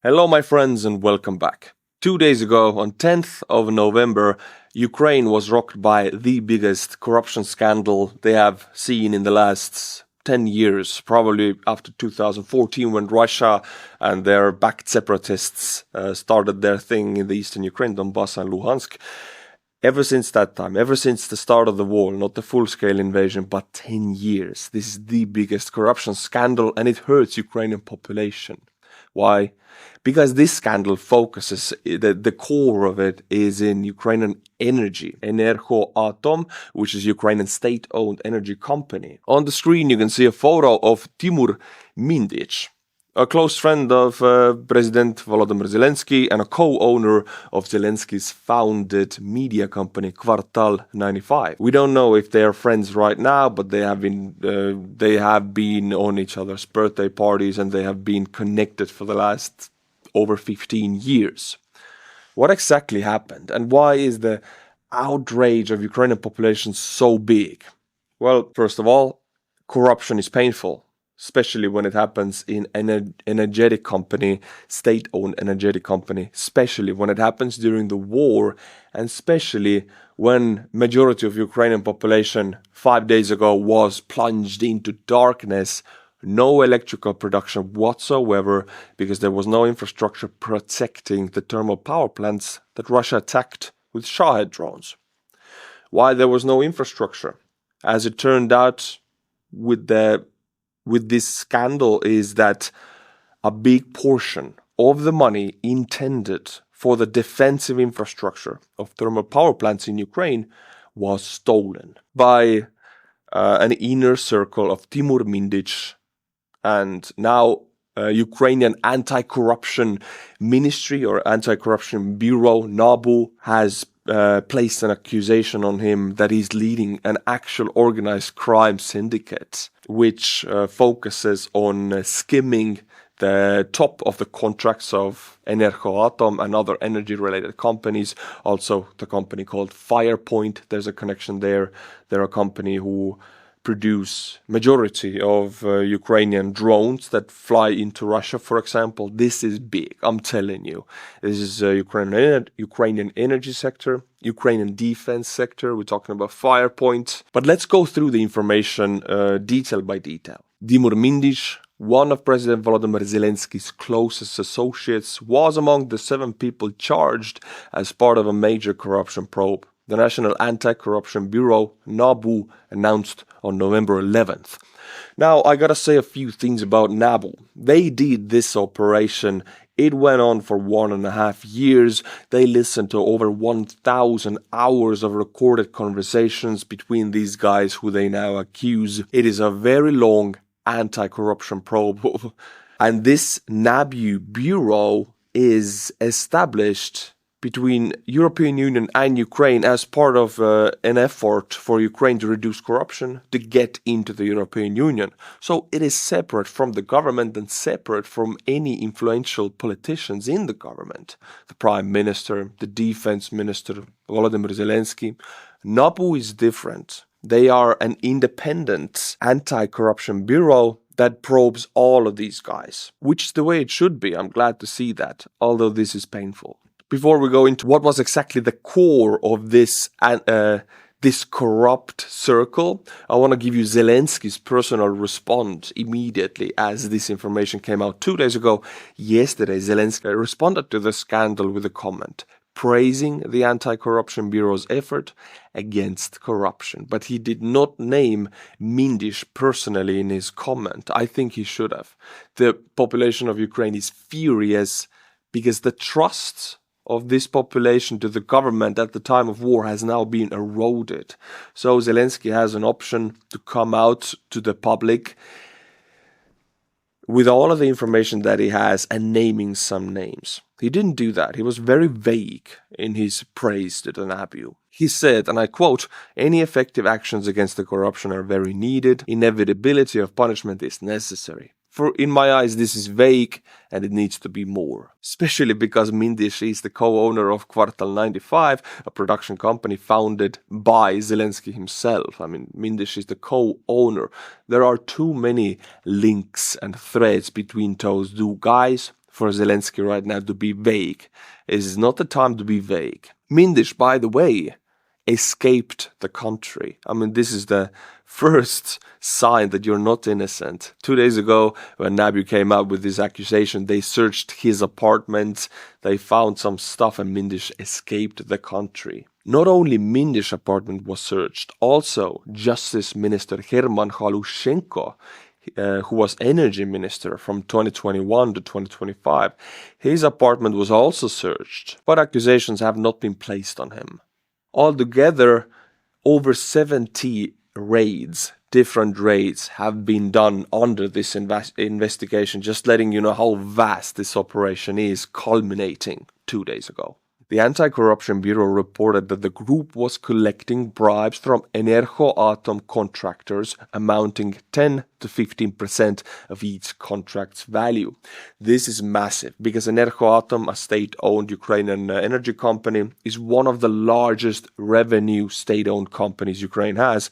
Hello my friends and welcome back. 2 days ago, on 10th of November, Ukraine was rocked by the biggest corruption scandal they have seen in the last 10 years, probably after 2014 when Russia and their backed separatists started their thing in the eastern Ukraine, Donbass and Luhansk. Ever since that time, ever since the start of the war, not the full-scale invasion, but 10 years, this is the biggest corruption scandal and it hurts Ukrainian population. Why? Because this scandal focuses, the core of it is in Ukrainian energy, Energoatom, which is Ukrainian state-owned energy company. On the screen you can see a photo of Timur Mindich, a close friend of President Volodymyr Zelensky and a co-owner of Zelensky's founded media company Kvartal 95. We don't know if they are friends right now, but they have been on each other's birthday parties and they have been connected for the last over 15 years. What exactly happened and why is the outrage of Ukrainian population so big? Well, first of all, corruption is painful, especially when it happens in an energetic company, state-owned energetic company, especially when it happens during the war, and especially when majority of Ukrainian population 5 days ago was plunged into darkness, no electrical production whatsoever, because there was no infrastructure protecting the thermal power plants that Russia attacked with Shahed drones. Why there was no infrastructure? As it turned out with this scandal is that a big portion of the money intended for the defensive infrastructure of thermal power plants in Ukraine was stolen by an inner circle of Timur Mindich, and now Ukrainian anti-corruption ministry or anti-corruption bureau, NABU, has placed an accusation on him that he's leading an actual organized crime syndicate, which focuses on skimming the top of the contracts of Energoatom and other energy-related companies. Also, the company called Firepoint, there's a connection there. They're a company who produce majority of Ukrainian drones that fly into Russia, for example. This is big, I'm telling you. This is Ukrainian energy sector, Ukrainian defense sector. We're talking about Firepoint. But let's go through the information detail by detail. Timur Mindich, one of President Volodymyr Zelensky's closest associates, was among the 7 people charged as part of a major corruption probe. The National Anti-Corruption Bureau, NABU, announced on November 11th. Now, I gotta say a few things about NABU. They did this operation. It went on for 1.5 years. They listened to over 1,000 hours of recorded conversations between these guys who they now accuse. It is a very long anti-corruption probe. And this NABU Bureau is established between European Union and Ukraine as part of an effort for Ukraine to reduce corruption to get into the European Union. So it is separate from the government and separate from any influential politicians in the government. The Prime Minister, the Defense Minister, Volodymyr Zelensky. NABU is different. They are an independent anti-corruption bureau that probes all of these guys, which is the way it should be. I'm glad to see that, although this is painful. Before we go into what was exactly the core of this corrupt circle, I want to give you Zelensky's personal response immediately as this information came out 2 days ago. Yesterday, Zelensky responded to the scandal with a comment praising the Anti-Corruption Bureau's effort against corruption. But he did not name Mindich personally in his comment. I think he should have. The population of Ukraine is furious because the trust of this population to the government at the time of war has now been eroded. So Zelensky has an option to come out to the public with all of the information that he has and naming some names. He didn't do that. He was very vague in his praise to the NABU. He said, and I quote, "Any effective actions against the corruption are very needed. Inevitability of punishment is necessary." For in my eyes, this is vague and it needs to be more. Especially because Mindich is the co-owner of Kvartal 95, a production company founded by Zelensky himself. I mean, Mindich is the co-owner. There are too many links and threads between those two guys for Zelensky right now to be vague. It is not the time to be vague. Mindish, by the way, escaped the country. I mean, this is the first sign that you're not innocent. 2 days ago, when Nabu came out with this accusation, they searched his apartment, they found some stuff, and Mindish escaped the country. Not only Mindish's apartment was searched, also Justice Minister Herman Halushenko, who was energy minister from 2021 to 2025, his apartment was also searched, but accusations have not been placed on him. Altogether, over 70 raids, different raids, have been done under this investigation, just letting you know how vast this operation is, culminating 2 days ago. The Anti-Corruption Bureau reported that the group was collecting bribes from Energoatom contractors amounting 10 to 15% of each contract's value. This is massive because Energoatom, a state-owned Ukrainian energy company, is one of the largest revenue state-owned companies Ukraine has.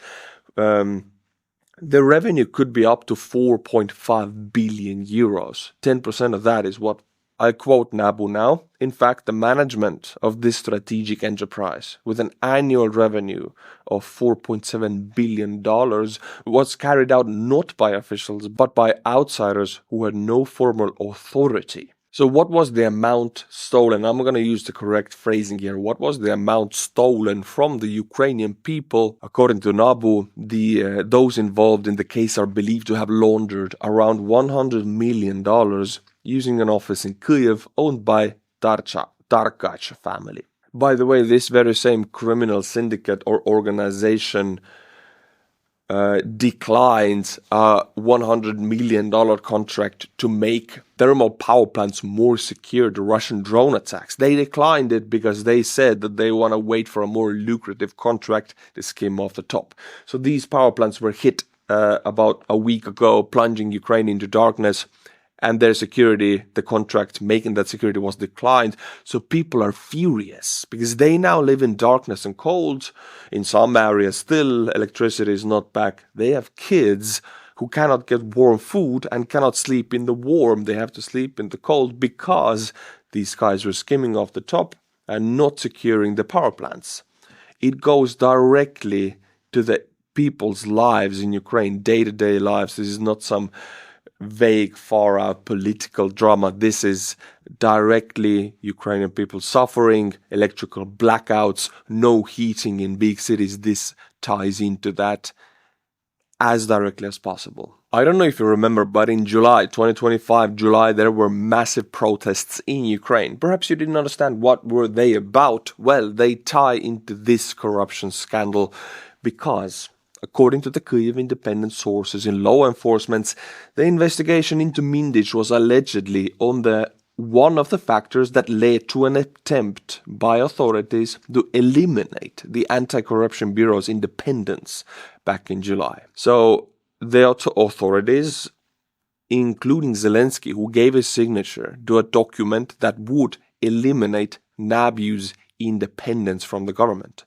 The revenue could be up to 4.5 billion euros. 10% of that is what I quote Nabu now. In fact, the management of this strategic enterprise, with an annual revenue of $4.7 billion, was carried out not by officials, but by outsiders who had no formal authority. So what was the amount stolen? I'm going to use the correct phrasing here. What was the amount stolen from the Ukrainian people? According to Nabu, those involved in the case are believed to have laundered around $100 million using an office in Kyiv owned by Darkach family. By the way, this very same criminal syndicate or organization declined a $100 million contract to make thermal power plants more secure to Russian drone attacks. They declined it because they said that they want to wait for a more lucrative contract to skim off the top. So these power plants were hit about a week ago, plunging Ukraine into darkness. And their security, the contract making that security, was declined. So people are furious because they now live in darkness and cold. In some areas still, electricity is not back. They have kids who cannot get warm food and cannot sleep in the warm. They have to sleep in the cold because these guys were skimming off the top and not securing the power plants. It goes directly to the people's lives in Ukraine, day-to-day lives. This is not some vague, far-out political drama. This is directly Ukrainian people suffering, electrical blackouts, no heating in big cities. This ties into that as directly as possible. I don't know if you remember, but in July 2025, there were massive protests in Ukraine. Perhaps you didn't understand what were they about. Well, they tie into this corruption scandal because, according to the Kyiv independent sources in law enforcement, the investigation into Mindish was allegedly on one of the factors that led to an attempt by authorities to eliminate the Anti-Corruption Bureau's independence back in July. So the authorities, including Zelensky, who gave his signature to a document that would eliminate Nabu's independence from the government,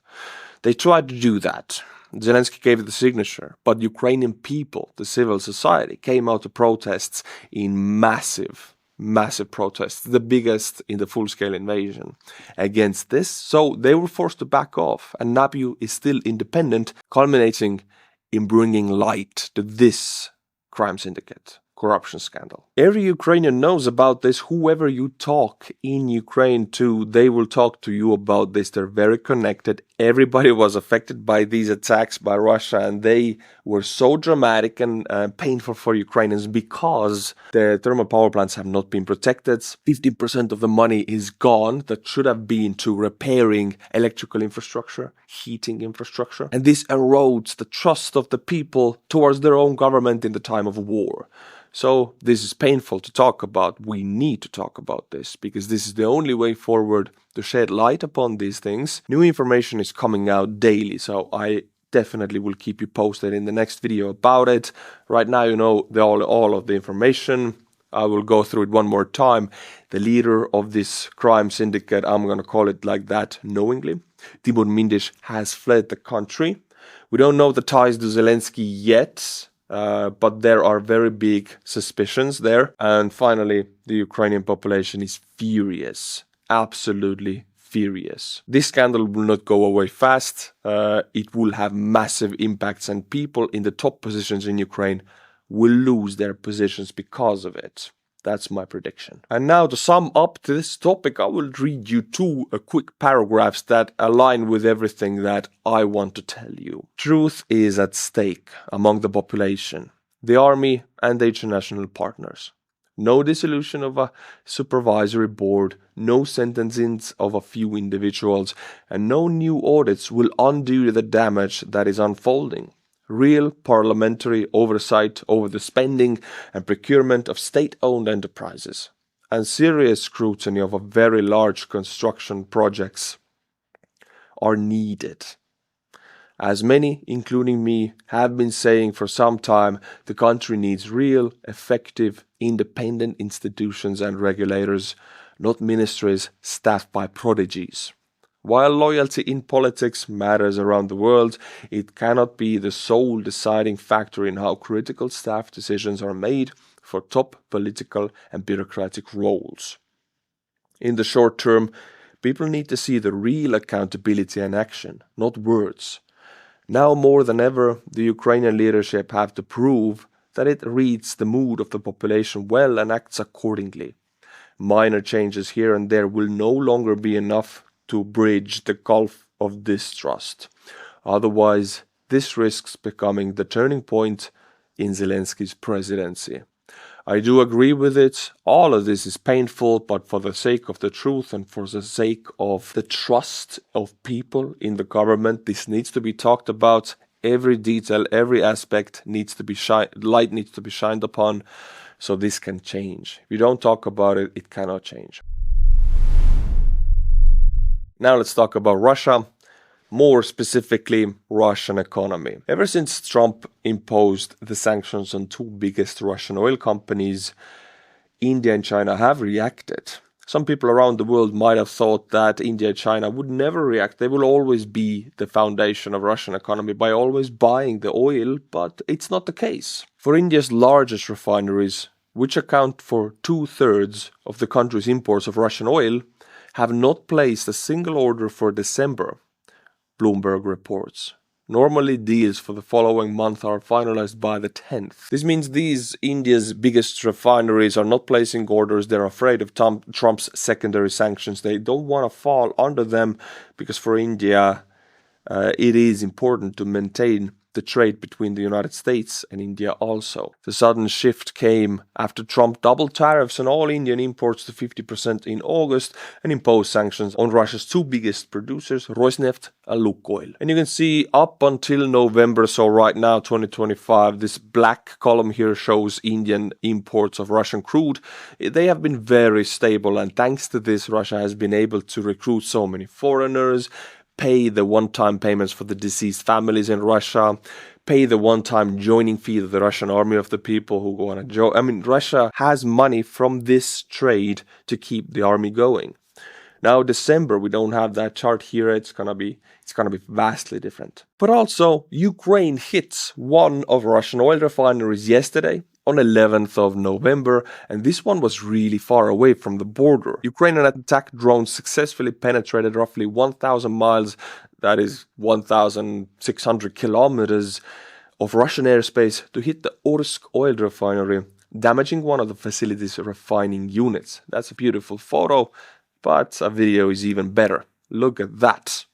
they tried to do that. Zelensky gave the signature, but Ukrainian people, the civil society, came out to protests in massive protests, the biggest in the full-scale invasion against this. So they were forced to back off, and Nabu is still independent, culminating in bringing light to this crime syndicate. Corruption scandal. Every Ukrainian knows about this. Whoever you talk in Ukraine to, they will talk to you about this. They're very connected. Everybody was affected by these attacks by Russia, and they were so dramatic and painful for Ukrainians because the thermal power plants have not been protected. 50% of the money is gone that should have been to repairing electrical infrastructure, heating infrastructure. And this erodes the trust of the people towards their own government in the time of war. So this is painful to talk about. We need to talk about this because this is the only way forward to shed light upon these things. New information is coming out daily, so I definitely will keep you posted in the next video about it. Right now, you know all of the information. I will go through it one more time. The leader of this crime syndicate, I'm going to call it like that knowingly, Timur Mindish, has fled the country. We don't know the ties to Zelensky yet. but there are very big suspicions there. And finally, the Ukrainian population is furious, absolutely furious. This scandal will not go away fast. It will have massive impacts, and people in the top positions in Ukraine will lose their positions because of it. That's my prediction. And now to sum up this topic, I will read you two quick paragraphs that align with everything that I want to tell you. Truth is at stake among the population, the army and the international partners. No dissolution of a supervisory board, no sentencings of a few individuals, and no new audits will undo the damage that is unfolding. Real parliamentary oversight over the spending and procurement of state-owned enterprises, and serious scrutiny of a very large construction projects are needed. As many, including me, have been saying for some time, the country needs real, effective, independent institutions and regulators, not ministries staffed by prodigies. While loyalty in politics matters around the world, it cannot be the sole deciding factor in how critical staff decisions are made for top political and bureaucratic roles. In the short term, people need to see the real accountability and action, not words. Now more than ever, the Ukrainian leadership have to prove that it reads the mood of the population well and acts accordingly. Minor changes here and there will no longer be enough to bridge the gulf of distrust. Otherwise, this risks becoming the turning point in Zelensky's presidency. I do agree with it. All of this is painful, but for the sake of the truth and for the sake of the trust of people in the government, this needs to be talked about. Every detail, every aspect needs to be light needs to be shined upon, so this can change. If you don't talk about it, it cannot change. Now let's talk about Russia, more specifically Russian economy. Ever since Trump imposed the sanctions on two biggest Russian oil companies, India and China have reacted. Some people around the world might have thought that India and China would never react. They will always be the foundation of Russian economy by always buying the oil, but it's not the case. For India's largest refineries, which account for 2/3 of the country's imports of Russian oil, have not placed a single order for December, Bloomberg reports. Normally, deals for the following month are finalized by the 10th. This means these India's biggest refineries are not placing orders. They're afraid of Trump's secondary sanctions. They don't want to fall under them because for India, it is important to maintain the trade between the United States and India also. The sudden shift came after Trump doubled tariffs on all Indian imports to 50% in August and imposed sanctions on Russia's two biggest producers, Rosneft and Lukoil. And you can see up until November, so right now 2025, this black column here shows Indian imports of Russian crude. They have been very stable, and thanks to this, Russia has been able to recruit so many foreigners, pay the one-time payments for the deceased families in Russia, pay the one-time joining fee to the Russian army of the people who go on a job. I mean, Russia has money from this trade to keep the army going. Now, December, we don't have that chart here. It's gonna be vastly different. But also, Ukraine hits one of Russian oil refineries yesterday, on 11th of November, and this one was really far away from the border. Ukrainian attack drones successfully penetrated roughly 1,000 miles, that is 1,600 kilometers, of Russian airspace to hit the Orsk oil refinery, damaging one of the facility's refining units. That's a beautiful photo, but a video is even better. Look at that.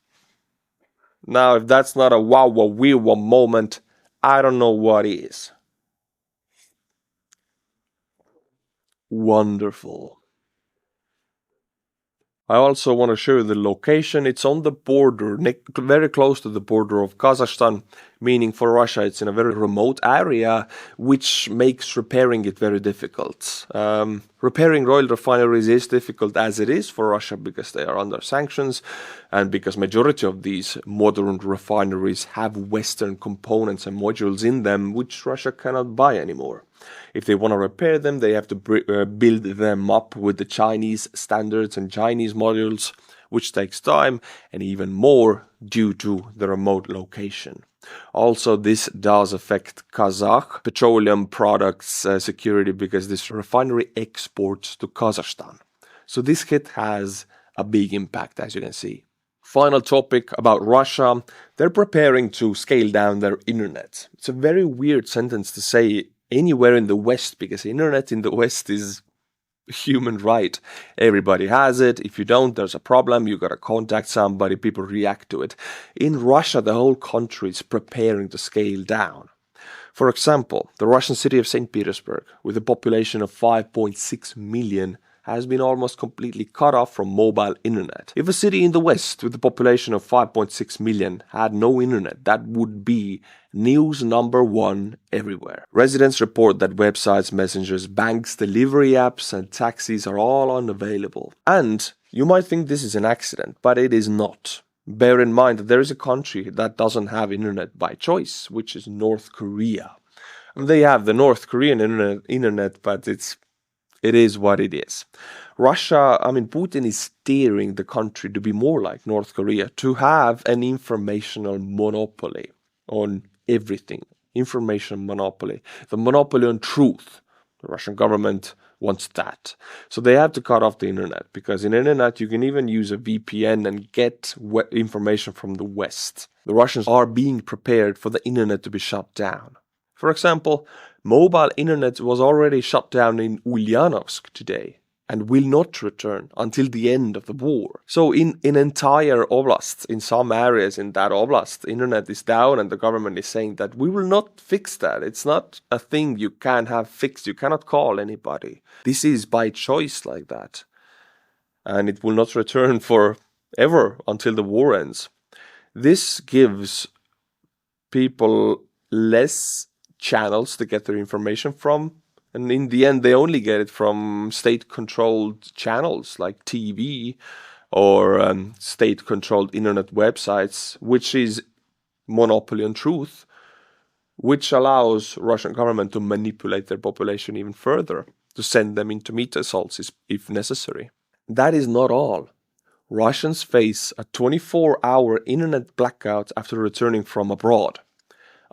Now, if that's not a wow-wow-wee-wow moment, I don't know what is. Wonderful. I also want to show you the location. It's on the border, very close to the border of Kazakhstan, meaning for Russia it's in a very remote area, which makes repairing it very difficult. Repairing oil refineries is difficult as it is for Russia because they are under sanctions and because majority of these modern refineries have Western components and modules in them which Russia cannot buy anymore. If they want to repair them, they have to build them up with the Chinese standards and Chinese modules, which takes time, and even more due to the remote location. Also, this does affect Kazakh petroleum products security because this refinery exports to Kazakhstan. So this hit has a big impact, as you can see. Final topic about Russia. They're preparing to scale down their internet. It's a very weird sentence to say anywhere in the West, because internet in the West is human right. Everybody has it. If you don't, there's a problem. You gotta contact somebody. People react to it. In Russia, the whole country is preparing to scale down. For example, the Russian city of St. Petersburg, with a population of 5.6 million, has been almost completely cut off from mobile internet. If a city in the West with a population of 5.6 million had no internet, that would be news number one everywhere. Residents report that websites, messengers, banks, delivery apps, and taxis are all unavailable. And you might think this is an accident, but it is not. Bear in mind that there is a country that doesn't have internet by choice, which is North Korea. They have the North Korean internet, but it is what it is. Russia, Putin is steering the country to be more like North Korea, to have an informational monopoly on everything. Information monopoly. The monopoly on truth. The Russian government wants that. So they have to cut off the internet, because in internet you can even use a VPN and get information from the West. The Russians are being prepared for the internet to be shut down. For example, mobile internet was already shut down in Ulyanovsk today and will not return until the end of the war. So in entire oblasts, in some areas in that oblast, internet is down, and the government is saying that we will not fix that. It's not a thing you can have fixed. You cannot call anybody. This is by choice like that. And it will not return forever until the war ends. This gives people less channels to get their information from, and in the end they only get it from state-controlled channels like TV or state-controlled internet websites, which is monopoly on truth, which allows Russian government to manipulate their population even further, to send them into meat assaults if necessary. That is not all. Russians face a 24-hour internet blackout after returning from abroad.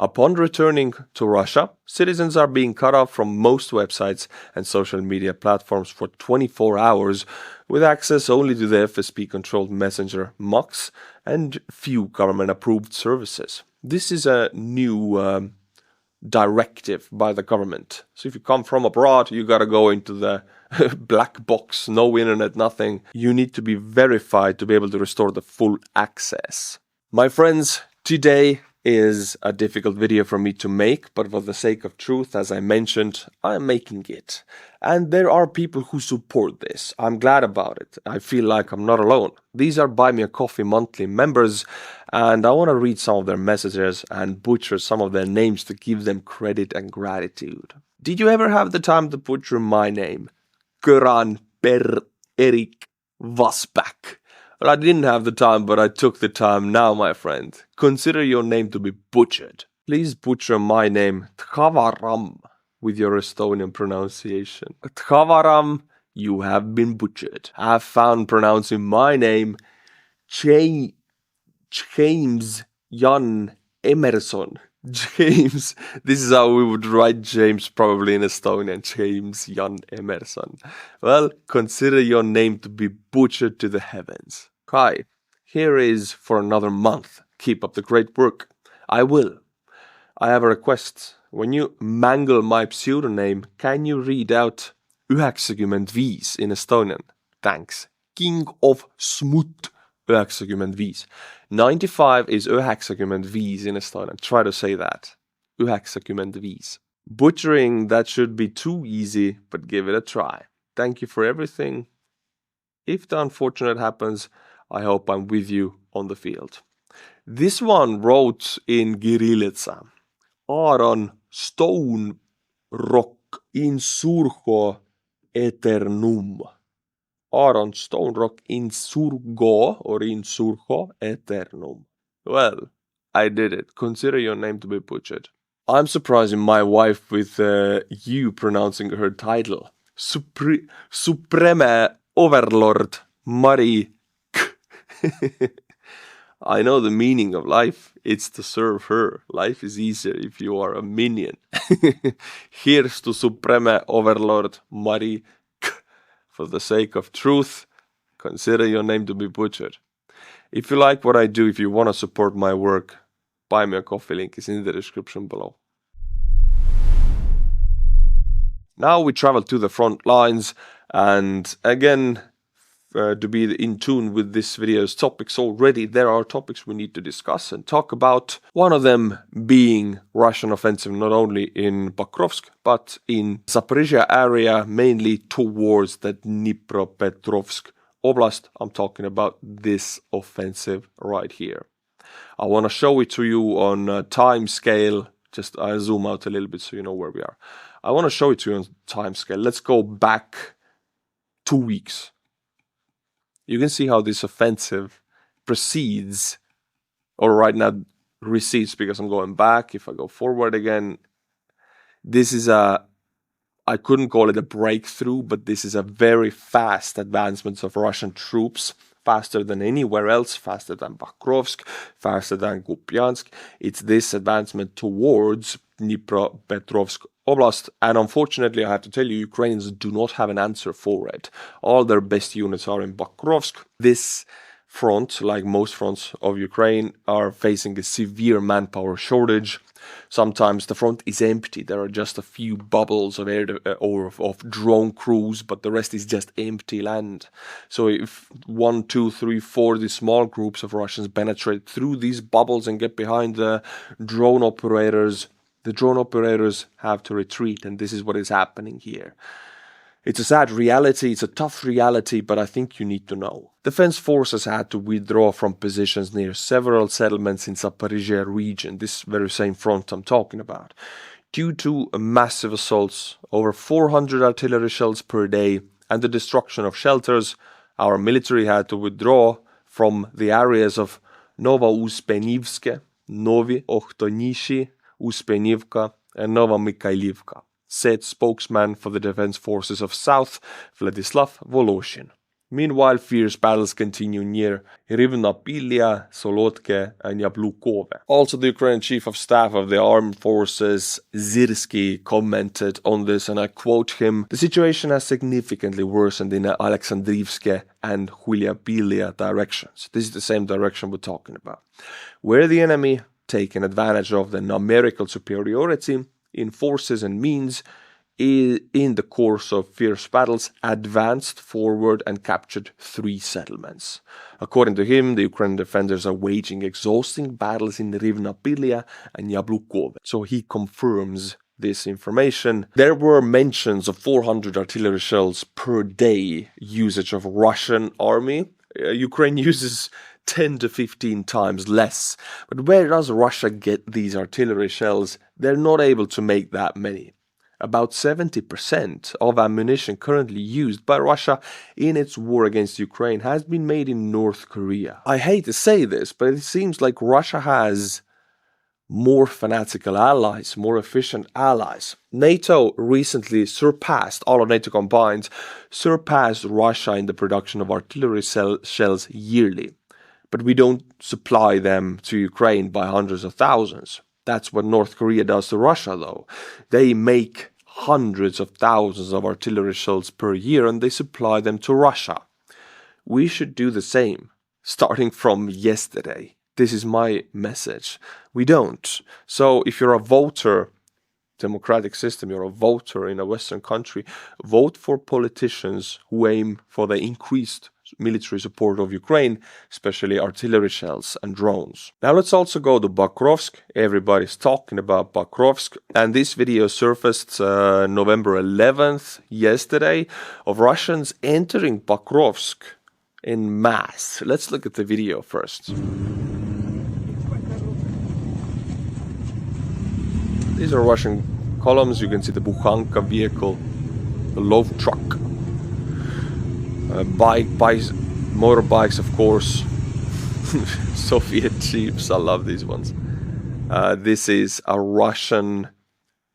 Upon returning to Russia, citizens are being cut off from most websites and social media platforms for 24 hours, with access only to the FSB-controlled messenger MOX and few government-approved services. This is a new directive by the government. So if you come from abroad, you gotta go into the black box, no internet, nothing. You need to be verified to be able to restore the full access. My friends, today is a difficult video for me to make, but for the sake of truth, as I mentioned, I'm making it. And there are people who support this. I'm glad about it. I feel like I'm not alone. These are Buy Me a Coffee monthly members, and I want to read some of their messages and butcher some of their names to give them credit and gratitude. Did you ever have the time to butcher my name? Göran Per Erik Vasbak. Well, I didn't have the time, but I took the time now, my friend. Consider your name to be butchered. Please butcher my name, Tkavaram, with your Estonian pronunciation. Tkavaram, you have been butchered. Have fun pronouncing my name, James Jan Emerson. James, this is how we would write James probably in Estonian, James Jan Emerson. Well, consider your name to be butchered to the heavens. Hi, here is for another month. Keep up the great work. I will. I have a request. When you mangle my pseudonym, can you read out 95 in Estonian? Thanks. King of Smut. 95. 95 is 95 in Estonian. Try to say that. 95. Butchering, that should be too easy, but give it a try. Thank you for everything. If the unfortunate happens, I hope I'm with you on the field. This one wrote in Kirillitsa. Aaron Stone Rock insurgo eternum. Aaron Stone Rock insurgo or insurgo eternum. Well, I did it. Consider your name to be butchered. I'm surprising my wife with you pronouncing her title. Supreme Overlord Marie I know the meaning of life. It's to serve her. Life is easier if you are a minion. Here's to Supreme Overlord Marie. For the sake of truth, consider your name to be butchered. If you like what I do, if you want to support my work, buy me a coffee, link is in the description below. Now we travel to the front lines, and again, to be in tune with this video's topics already, there are topics we need to discuss and talk about. One of them being Russian offensive not only in Pokrovsk, but in Zaporizhia area, mainly towards the Dnipropetrovsk Oblast. I'm talking about this offensive right here. I want to show it to you on a time scale. Just I'll zoom out a little bit so you know where we are. I want to show it to you on time scale. Let's go back 2 weeks. You can see how this offensive proceeds, or right now recedes because I'm going back. If I go forward again, this is I couldn't call it a breakthrough, but this is a very fast advancement of Russian troops, faster than anywhere else, faster than Pokrovsk, faster than Kupiansk. It's this advancement towards Dnipropetrovsk Oblast, and unfortunately I have to tell you, Ukrainians do not have an answer for it. All their best units are in Pokrovsk. This front, like most fronts of Ukraine, are facing a severe manpower shortage. Sometimes the front is empty. There are just a few bubbles of air or of drone crews, but the rest is just empty land. So if 1, 2, 3, 4, these small groups of Russians penetrate through these bubbles and get behind the drone operators have to retreat, and this is what is happening here. It's a sad reality, it's a tough reality, but I think you need to know. Defense forces had to withdraw from positions near several settlements in Zaporizhia region, this very same front I'm talking about, due to massive assaults, over 400 artillery shells per day, and the destruction of shelters. Our military had to withdraw from the areas of Novo-Uspenivske, Novi Okhtonishi, Uspenivka, and Nova-Mikhailivka, said spokesman for the Defense Forces of South, Vladislav Voloshin. Meanwhile, fierce battles continue near Rivnopilia, Solotke, and Yablukove. Also, the Ukrainian Chief of Staff of the Armed Forces, Syrsky, commented on this, and I quote him, "The situation has significantly worsened in the Alexandrivske and Huliapilia directions." This is the same direction we're talking about, where the enemy, taking advantage of the numerical superiority in forces and means, in the course of fierce battles, advanced forward and captured 3 settlements. According to him, the Ukrainian defenders are waging exhausting battles in Rivnopilia and Yablukove. So he confirms this information. There were mentions of 400 artillery shells per day usage of Russian army. Ukraine uses 10 to 15 times less. But where does Russia get these artillery shells? They're not able to make that many. About 70% of ammunition currently used by Russia in its war against Ukraine has been made in North Korea. I hate to say this, but it seems like Russia has more fanatical allies, more efficient allies. NATO recently surpassed, all of NATO combined, surpassed Russia in the production of artillery shells yearly. But we don't supply them to Ukraine by hundreds of thousands. That's what North Korea does to Russia, though. They make hundreds of thousands of artillery shells per year and they supply them to Russia. We should do the same, starting from yesterday. This is my message. We don't. So if you're a voter, democratic system, you're a voter in a Western country, vote for politicians who aim for the increased military support of Ukraine, especially artillery shells and drones. Now let's also go to Pokrovsk. Everybody's talking about Pokrovsk, and this video surfaced November 11th, yesterday, of Russians entering Pokrovsk in mass. Let's look at the video first. These are Russian columns. You can see the Bukhanka vehicle, the loaf truck. Bikes, motorbikes, of course. Soviet jeeps, I love these ones. This is a Russian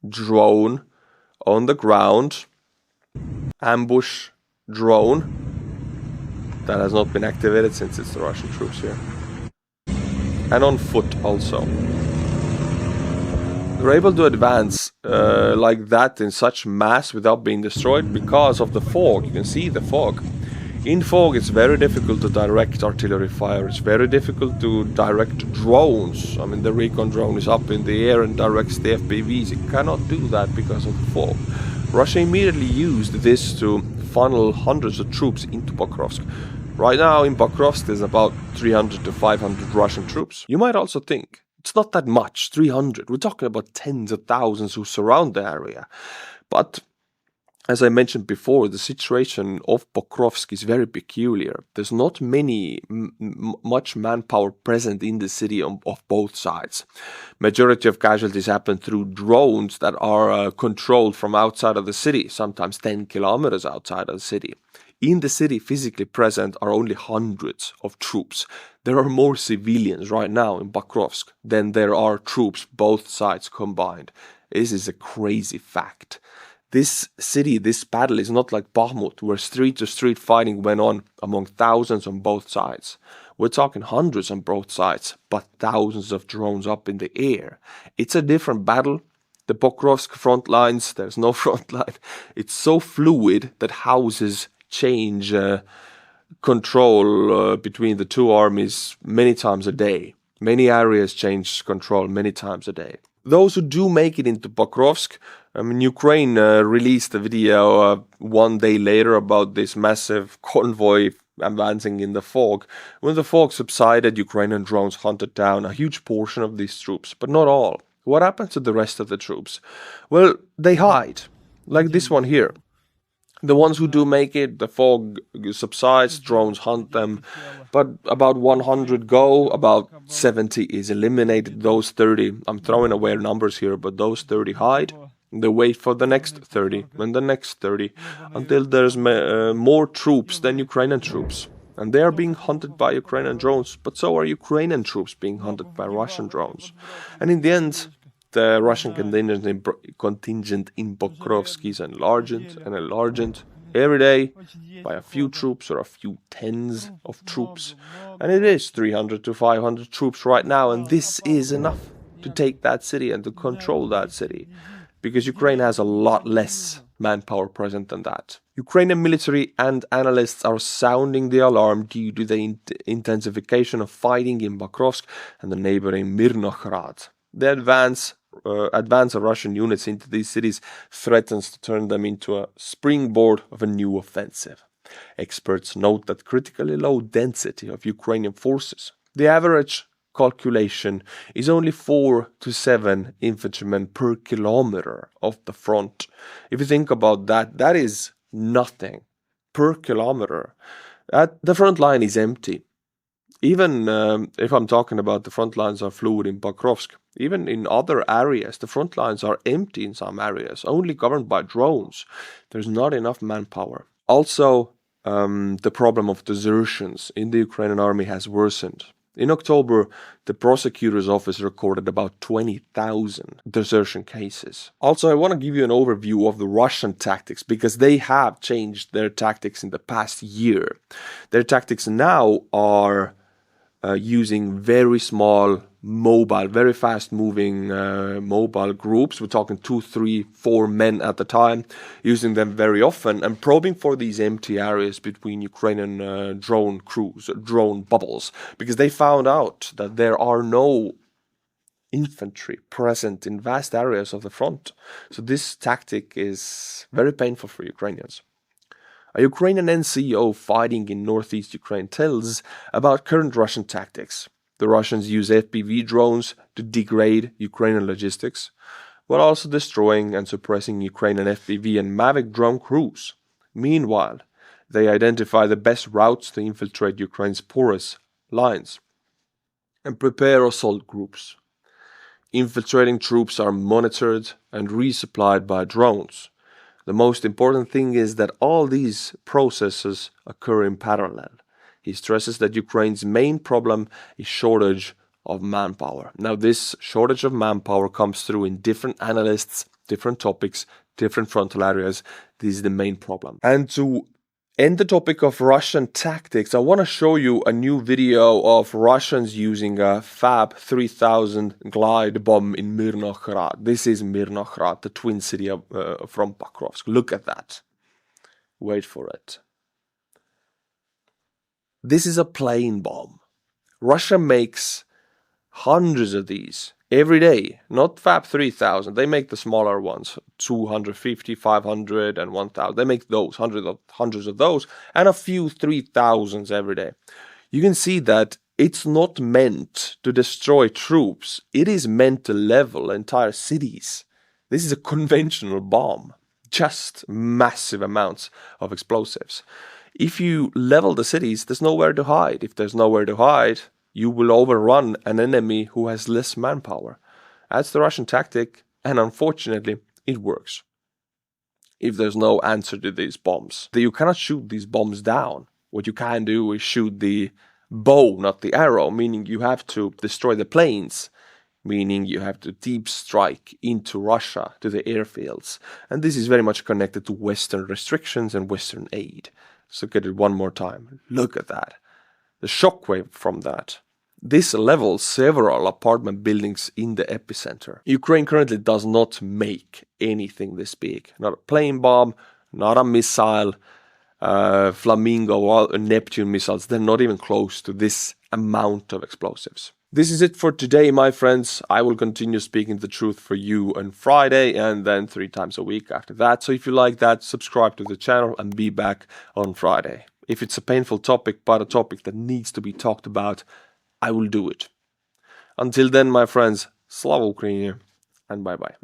drone on the ground, ambush drone. that has not been activated since it's the Russian troops here. And on foot also. They're able to advance like that in such mass without being destroyed because of the fog. You can see the fog. In fog it's very difficult to direct artillery fire, it's very difficult to direct drones. I mean, the recon drone is up in the air and directs the FPVs. It cannot do that because of the fog. Russia immediately used this to funnel hundreds of troops into Pokrovsk. Right now in Pokrovsk there's about 300 to 500 Russian troops. You might also think, it's not that much, 300. We're talking about tens of thousands who surround the area. But as I mentioned before, the situation of Pokrovsk is very peculiar. There's not much manpower present in the city of both sides. Majority of casualties happen through drones that are controlled from outside of the city, sometimes 10 kilometers outside of the city. In the city physically present are only hundreds of troops. There are more civilians right now in Pokrovsk than there are troops, both sides combined. This is a crazy fact. This city, this battle is not like Bakhmut, where street-to-street fighting went on among thousands on both sides. We're talking hundreds on both sides, but thousands of drones up in the air. It's a different battle. The Pokrovsk front lines, there's no front line. It's so fluid that houses change control between the two armies many times a day. Many areas change control many times a day. Those who do make it into Pokrovsk, I mean, Ukraine released a video one day later about this massive convoy advancing in the fog. When the fog subsided, Ukrainian drones hunted down a huge portion of these troops, but not all. What happens to the rest of the troops? Well, they hide, like this one here. The ones who do make it, the fog subsides, drones hunt them, but about 100 go, about 70 is eliminated, those 30, I'm throwing away numbers here, but those 30 hide. They wait for the next 30 and the next 30 until there's more troops than Ukrainian troops. And they are being hunted by Ukrainian drones, but so are Ukrainian troops being hunted by Russian drones. And in the end, the Russian contingent in Pokrovsk is enlarged and enlarged every day by a few troops or a few tens of troops. And it is 300 to 500 troops right now, and this is enough to take that city and to control that city. Because Ukraine has a lot less manpower present than that. Ukrainian military and analysts are sounding the alarm due to the intensification of fighting in Pokrovsk and the neighboring Mirnogorod. The advance of Russian units into these cities threatens to turn them into a springboard of a new offensive. Experts note that critically low density of Ukrainian forces. The average calculation is only 4 to 7 infantrymen per kilometer of the front. If you think about that, that is nothing per kilometer. The front line is empty. Even if I'm talking about the front lines are fluid in Pokrovsk, even in other areas, the front lines are empty in some areas, only governed by drones. There's not enough manpower. Also, the problem of desertions in the Ukrainian army has worsened. In October, the prosecutor's office recorded about 20,000 desertion cases. Also, I want to give you an overview of the Russian tactics because they have changed their tactics in the past year. Their tactics now are using very small mobile, very fast moving mobile groups. We're talking 2, 3, 4 men at a time, using them very often and probing for these empty areas between Ukrainian drone crews, drone bubbles, because they found out that there are no infantry present in vast areas of the front. So this tactic is very painful for Ukrainians. A Ukrainian NCO fighting in northeast Ukraine tells about current Russian tactics. The Russians use FPV drones to degrade Ukrainian logistics, while also destroying and suppressing Ukrainian FPV and Mavic drone crews. Meanwhile, they identify the best routes to infiltrate Ukraine's porous lines and prepare assault groups. Infiltrating troops are monitored and resupplied by drones. The most important thing is that all these processes occur in parallel. He stresses that Ukraine's main problem is shortage of manpower. Now, this shortage of manpower comes through in different analysts, different topics, different frontal areas. This is the main problem. And to In the topic of Russian tactics, I want to show you a new video of Russians using a Fab 3000 glide bomb in Mirnogorod. This is Mirnogorod, the twin city from Pokrovsk. Look at that. Wait for it. This is a plane bomb. Russia makes hundreds of these every day, not Fab 3000. They make the smaller ones, 250, 500 and 1000. They make those, hundreds of those, and a few 3000s every day. You can see that it's not meant to destroy troops. It is meant to level entire cities. This is a conventional bomb, just massive amounts of explosives. If you level the cities, there's nowhere to hide. If there's nowhere to hide, you will overrun an enemy who has less manpower. That's the Russian tactic, and unfortunately, it works. If there's no answer to these bombs, you cannot shoot these bombs down. What you can do is shoot the bow, not the arrow, meaning you have to destroy the planes, meaning you have to deep strike into Russia, to the airfields. And this is very much connected to Western restrictions and Western aid. So look at it one more time. Look at that. The shockwave from that. This levels several apartment buildings in the epicenter. Ukraine currently does not make anything this big. Not a plane bomb, not a missile, Flamingo or Neptune missiles. They're not even close to this amount of explosives. This is it for today, my friends. I will continue speaking the truth for you on Friday and then 3 times a week after that. So if you like that, subscribe to the channel and be back on Friday. If it's a painful topic, but a topic that needs to be talked about, I will do it. Until then, my friends, Slava Ukraini, and bye-bye.